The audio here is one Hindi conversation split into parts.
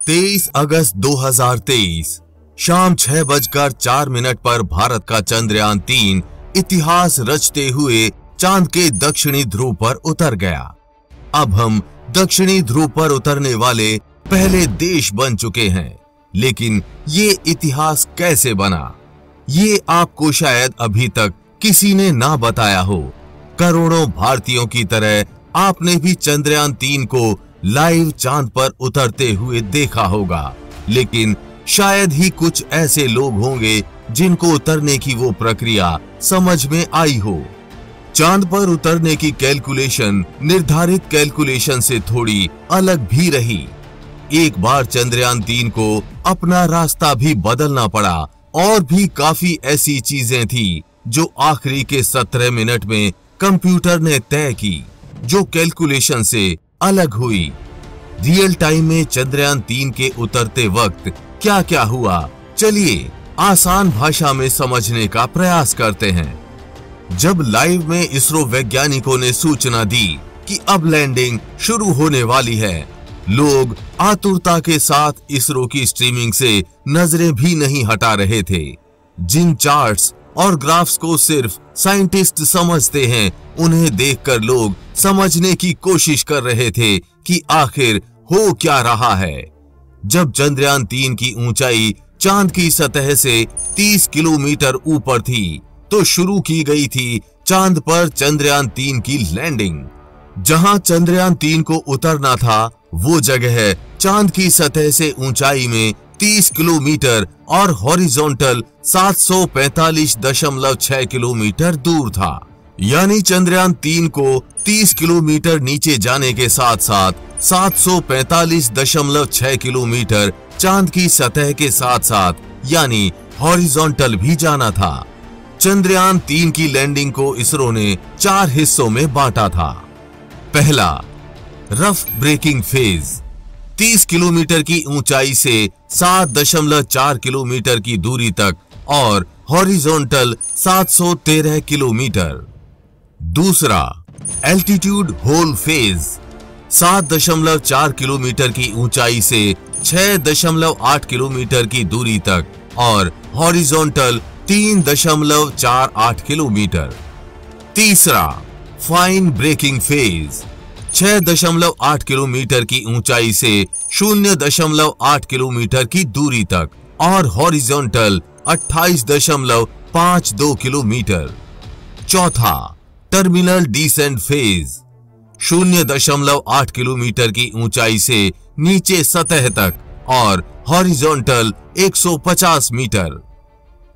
23 अगस्त 2023 शाम 6:04 पर भारत का चंद्रयान 3 इतिहास रचते हुए चांद के दक्षिणी ध्रुव पर उतर गया। अब हम दक्षिणी ध्रुव पर उतरने वाले पहले देश बन चुके हैं, लेकिन ये इतिहास कैसे बना, ये आपको शायद अभी तक किसी ने ना बताया हो। करोड़ों भारतीयों की तरह आपने भी चंद्रयान 3 को लाइव चांद पर उतरते हुए देखा होगा, लेकिन शायद ही कुछ ऐसे लोग होंगे जिनको उतरने की वो प्रक्रिया समझ में आई हो। चांद पर उतरने की कैलकुलेशन निर्धारित कैलकुलेशन से थोड़ी अलग भी रही। एक बार चंद्रयान 3 को अपना रास्ता भी बदलना पड़ा और भी काफी ऐसी चीजें थी जो आखिरी के 17 मिनट में कंप्यूटर ने तय की, जो कैलकुलेशन से अलग हुई। रियल टाइम में चंद्रयान 3 के उतरते वक्त क्या क्या हुआ, चलिए आसान भाषा में समझने का प्रयास करते हैं। जब लाइव में इसरो वैज्ञानिकों ने सूचना दी कि अब लैंडिंग शुरू होने वाली है, लोग आतुरता के साथ इसरो की स्ट्रीमिंग से नजरें भी नहीं हटा रहे थे। जिन चार्ट्स और ग्राफ्स को सिर्फ साइंटिस्ट समझते हैं, उन्हें देखकर लोग समझने की कोशिश कर रहे थे कि आखिर हो क्या रहा है। जब चंद्रयान 3 की ऊंचाई चांद की सतह से 30 किलोमीटर ऊपर थी, तो शुरू की गई थी चांद पर चंद्रयान 3 की लैंडिंग। जहां चंद्रयान 3 को उतरना था, वो जगह चांद की सतह से ऊंचाई में 30 किलोमीटर और हॉरिजॉन्टल 745.6 किलोमीटर दूर था। यानी चंद्रयान 3 को 30 किलोमीटर नीचे जाने के साथ साथ 745.6 किलोमीटर चांद की सतह के साथ साथ यानी हॉरिजॉन्टल भी जाना था। चंद्रयान 3 की लैंडिंग को इसरो ने 4 हिस्सों में बांटा था। पहला, रफ ब्रेकिंग फेज, 30 किलोमीटर की ऊंचाई से 7.4 किलोमीटर की दूरी तक और हॉरिजॉन्टल 713 किलोमीटर। दूसरा, एल्टीट्यूड होल फेज, 7.4 किलोमीटर की ऊंचाई से 6.8 किलोमीटर की दूरी तक और हॉरिजॉन्टल 3.48 किलोमीटर। तीसरा, फाइन ब्रेकिंग फेज, 6.8 किलोमीटर की ऊंचाई से 0.8 किलोमीटर की दूरी तक और हॉरिजॉन्टल 28.52 किलोमीटर। चौथा, टर्मिनल डिसेंट फेज, 0.8 किलोमीटर की ऊंचाई से नीचे सतह तक और हॉरिजॉन्टल 150 मीटर।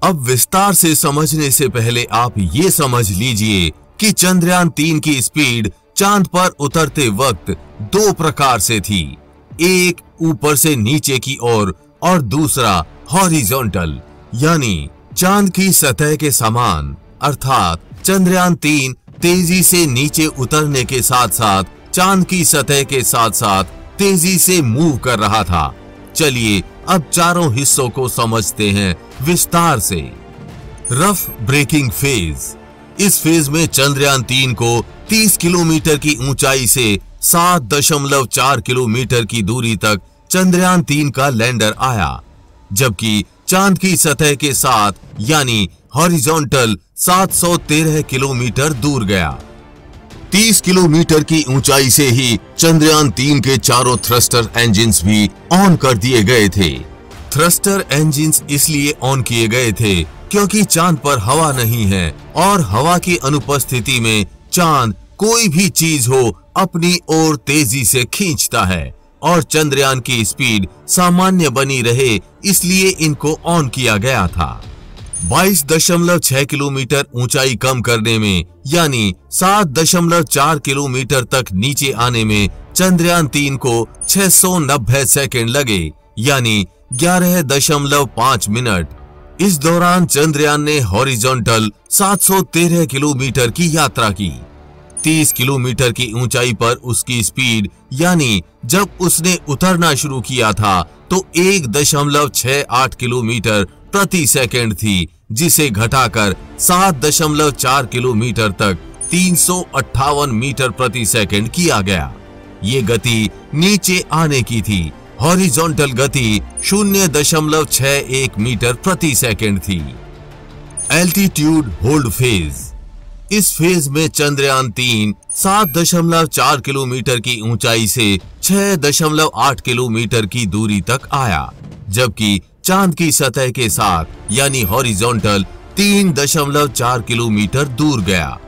अब विस्तार से समझने से पहले आप ये समझ लीजिए कि चंद्रयान 3 की स्पीड चांद पर उतरते वक्त 2 प्रकार से थी, एक ऊपर से नीचे की ओर और दूसरा हॉरिजॉन्टल यानी चांद की सतह के समान। अर्थात चंद्रयान 3 तेजी से नीचे उतरने के साथ साथ चांद की सतह के साथ साथ तेजी से मूव कर रहा था। चलिए अब चारों हिस्सों को समझते हैं विस्तार से। रफ ब्रेकिंग फेज, इस फेज में चंद्रयान 3 को 30 किलोमीटर की ऊंचाई से 7.4 किलोमीटर की दूरी तक चंद्रयान 3 का लैंडर आया, जबकि चांद की सतह के साथ यानी हॉरिजॉन्टल 713 किलोमीटर दूर गया। 30 किलोमीटर की ऊंचाई से ही चंद्रयान 3 के चारों थ्रस्टर इंजन्स भी ऑन कर दिए गए थे। थ्रस्टर इंजन्स इसलिए ऑन किए गए थे क्योंकि चांद पर हवा नहीं है और हवा की अनुपस्थिति में चांद कोई भी चीज हो अपनी ओर तेजी से खींचता है और चंद्रयान की स्पीड सामान्य बनी रहे, इसलिए इनको ऑन किया गया था। 22.6 किलोमीटर ऊंचाई कम करने में यानी 7.4 किलोमीटर तक नीचे आने में चंद्रयान 3 को 690 सेकंड लगे यानी 11.5 मिनट। इस दौरान चंद्रयान ने हॉरिजॉन्टल 713 किलोमीटर की यात्रा की। 30 किलोमीटर की ऊंचाई पर उसकी स्पीड यानी जब उसने उतरना शुरू किया था तो 1.68 किलोमीटर प्रति सेकंड थी, जिसे घटाकर 7.4 किलोमीटर तक 358 मीटर प्रति सेकंड किया गया। ये गति नीचे आने की थी हॉरिजॉन्टल गति 0.61 मीटर प्रति सेकंड थी। Altitude hold phase. इस फेज में चंद्रयान 3 7.4 किलोमीटर की ऊंचाई से 6.8 किलोमीटर की दूरी तक आया, जबकि चांद की सतह के साथ यानी हॉरिजॉन्टल 3.4 किलोमीटर दूर गया।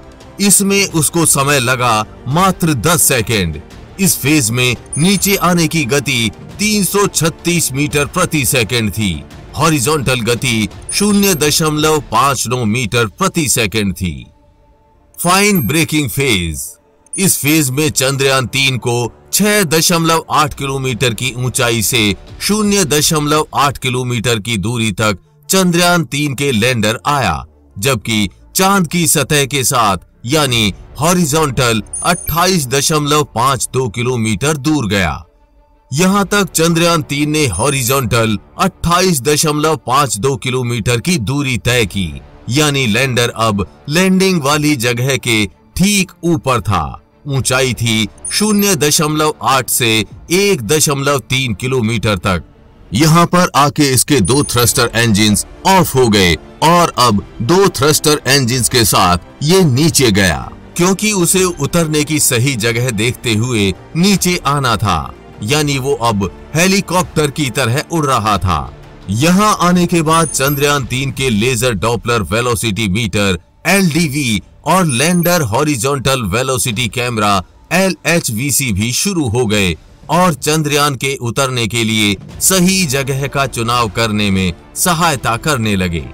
इसमें उसको समय लगा मात्र 10 सेकंड। इस फेज में नीचे आने की गति 336 मीटर प्रति सेकंड थी। हॉरिजॉन्टल गति 0.59 मीटर प्रति सेकंड थी। Fine braking phase. इस फेज में चंद्रयान 3 को 6.8 किलोमीटर की ऊंचाई से 0.8 किलोमीटर की दूरी तक चंद्रयान 3 के लैंडर आया, जबकि चांद की सतह के साथ यानी हॉरिजॉन्टल 28.52 किलोमीटर दूर गया। यहां तक चंद्रयान 3 ने हॉरिजॉन्टल 28.52 किलोमीटर की दूरी तय की, यानी लैंडर अब लैंडिंग वाली जगह के ठीक ऊपर था। ऊंचाई थी 0.8 से 1.3 किलोमीटर तक। यहां पर आके इसके 2 थ्रस्टर इंजिन्स ऑफ हो गए और अब 2 थ्रस्टर इंजिन्स के साथ ये नीचे गया, क्योंकि उसे उतरने की सही जगह देखते हुए नीचे आना था, यानी वो अब हेलीकॉप्टर की तरह उड़ रहा था। यहां आने के बाद चंद्रयान 3 के laser Doppler velocity meter LDV और lander horizontal velocity camera LHVC भी शुरू हो गए और चंद्रयान के उतरने के लिए सही जगह का चुनाव करने में सहायता करने लगे।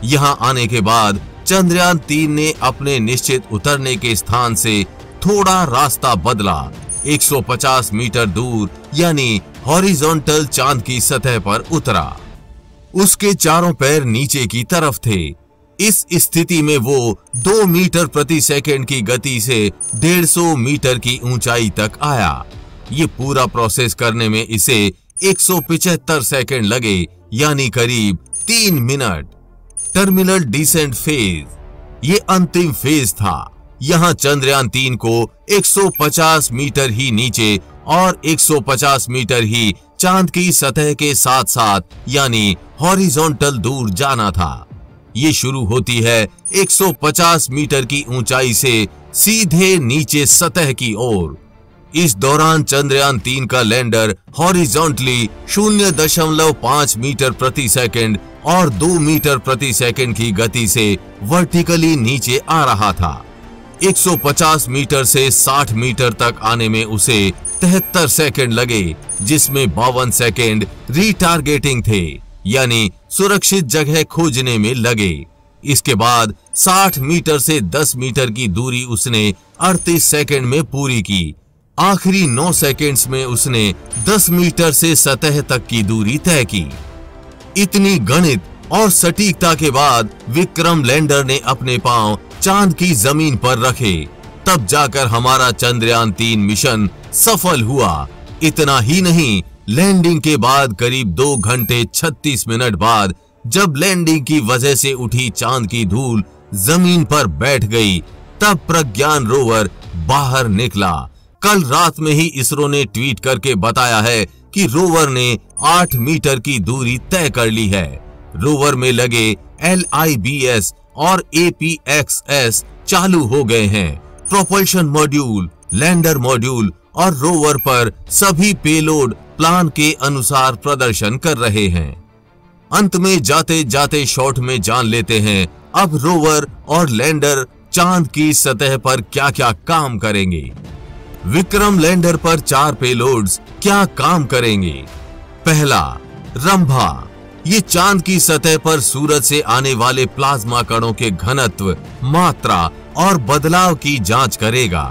यहां आने के बाद चंद्रयान 3 ने अपने निश्चित उतरने के स्थान से थोड़ा रास्ता बदला। 150 मीटर दूर यानी हॉरिजॉन्टल चांद की सतह पर उतरा। उसके चारों पैर नीचे की तरफ थे। इस स्थिति में वो 2 मीटर प्रति सेकंड की गति से 150 मीटर की ऊंचाई तक आया। ये पूरा प्रोसेस करने में इसे 175 सेकंड लगे, यानी करीब 3 मिनट। Terminal decent phase. ये अंतिम फेज था। यहां चंद्रयान 3 को 150 मीटर ही नीचे और 150 मीटर ही चांद की सतह के साथ साथ यानी हॉरिजॉन्टल दूर जाना था। ये शुरू होती है 150 मीटर की ऊंचाई से सीधे नीचे सतह की ओर। इस दौरान चंद्रयान 3 का लैंडर हॉरिजॉन्टली 0.5 मीटर प्रति सेकंड और 2 मीटर प्रति सेकंड की गति से वर्टिकली नीचे आ रहा था। 150 मीटर से 60 मीटर तक आने में उसे 73 सेकंड लगे, जिसमें 52 सेकंड रीटारगेटिंग थे, यानी सुरक्षित जगह खोजने में लगे। इसके बाद 60 मीटर से 10 मीटर की दूरी उसने 38 सेकंड में पूरी की। आखिरी 9 सेकंड्स में उसने 10 मीटर से सतह तक की दूरी तय की। इतनी गणित और सटीकता के बाद विक्रम लैंडर ने अपने पांव चांद की जमीन पर रखे। तब जाकर हमारा चंद्रयान 3 मिशन सफल हुआ। इतना ही नहीं, लैंडिंग के बाद करीब 2 घंटे 36 मिनट बाद जब लैंडिंग की वजह से उठी चांद की धूल जमीन पर बैठ गई, तब प्रज्ञान रोवर बाहर निकला। कल रात में ही इसरो ने ट्वीट करके बताया है कि रोवर ने 8 मीटर की दूरी तय कर ली है। रोवर में लगे LIBS और APXS चालू हो गए हैं। प्रोपल्शन मॉड्यूल, लैंडर मॉड्यूल और रोवर पर सभी पेलोड प्लान के अनुसार प्रदर्शन कर रहे हैं। अंत में जाते जाते शॉर्ट में जान लेते हैं अब रोवर और लैंडर चांद की सतह पर क्या क्या काम करेंगे। विक्रम लैंडर पर 4 पेलोड्स क्या काम करेंगे। पहला, रंभा। ये चांद की सतह पर सूरज से आने वाले प्लाज्मा कणों के घनत्व, मात्रा और बदलाव की जांच करेगा।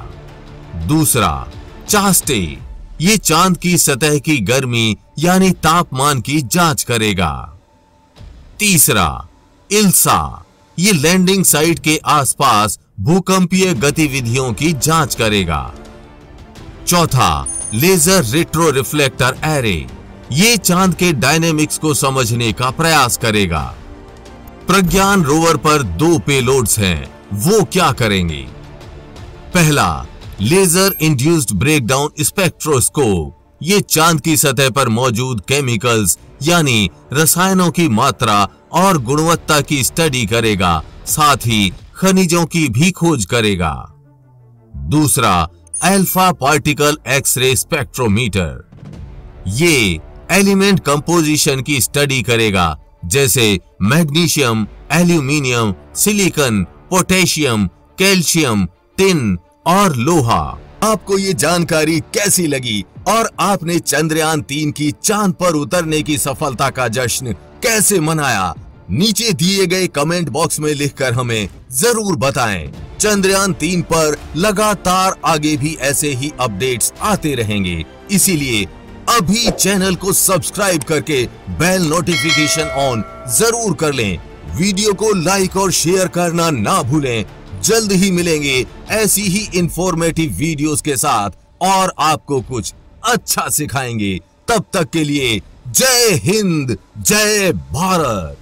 दूसरा, चास्टे। ये चांद की सतह की गर्मी यानी तापमान की जांच करेगा। तीसरा, इल्सा। ये लैंडिंग साइट के आसपास भूकंपीय गतिविधियों की जांच करेगा। चौथा, लेजर रेट्रो रिफ्लेक्टर एरे। ये चांद के डायनेमिक्स को समझने का प्रयास करेगा। प्रज्ञान रोवर पर 2 पेलोड्स हैं, वो क्या करेंगे। पहला, लेजर इंड्यूस्ड ब्रेकडाउन स्पेक्ट्रोस्कोप। ये चांद की सतह पर मौजूद केमिकल्स यानी रसायनों की मात्रा और गुणवत्ता की स्टडी करेगा, साथ ही खनिजों की भी खोज करेगा। दूसरा, अल्फा पार्टिकल एक्स-रे स्पेक्ट्रोमीटर। ये एलिमेंट कंपोजिशन की स्टडी करेगा, जैसे magnesium, aluminium, silicon, potassium, calcium, tin और लोहा। आपको ये जानकारी कैसी लगी और आपने चंद्रयान 3 की चांद पर उतरने की सफलता का जश्न कैसे मनाया? नीचे दिए गए कमेंट बॉक्स में लिखकर हमें जरूर बताएं। चंद्रयान 3 पर लगातार आगे भी ऐसे ही अपडेट्स आते रहेंगे, इसीलिए अभी चैनल को सब्सक्राइब करके बेल नोटिफिकेशन ऑन जरूर कर लें। वीडियो को लाइक और शेयर करना ना भूलें। जल्द ही मिलेंगे ऐसी ही इंफॉर्मेटिव वीडियोस के साथ और आपको कुछ अच्छा सिखाएंगे। तब तक के लिए जय हिंद, जय भारत।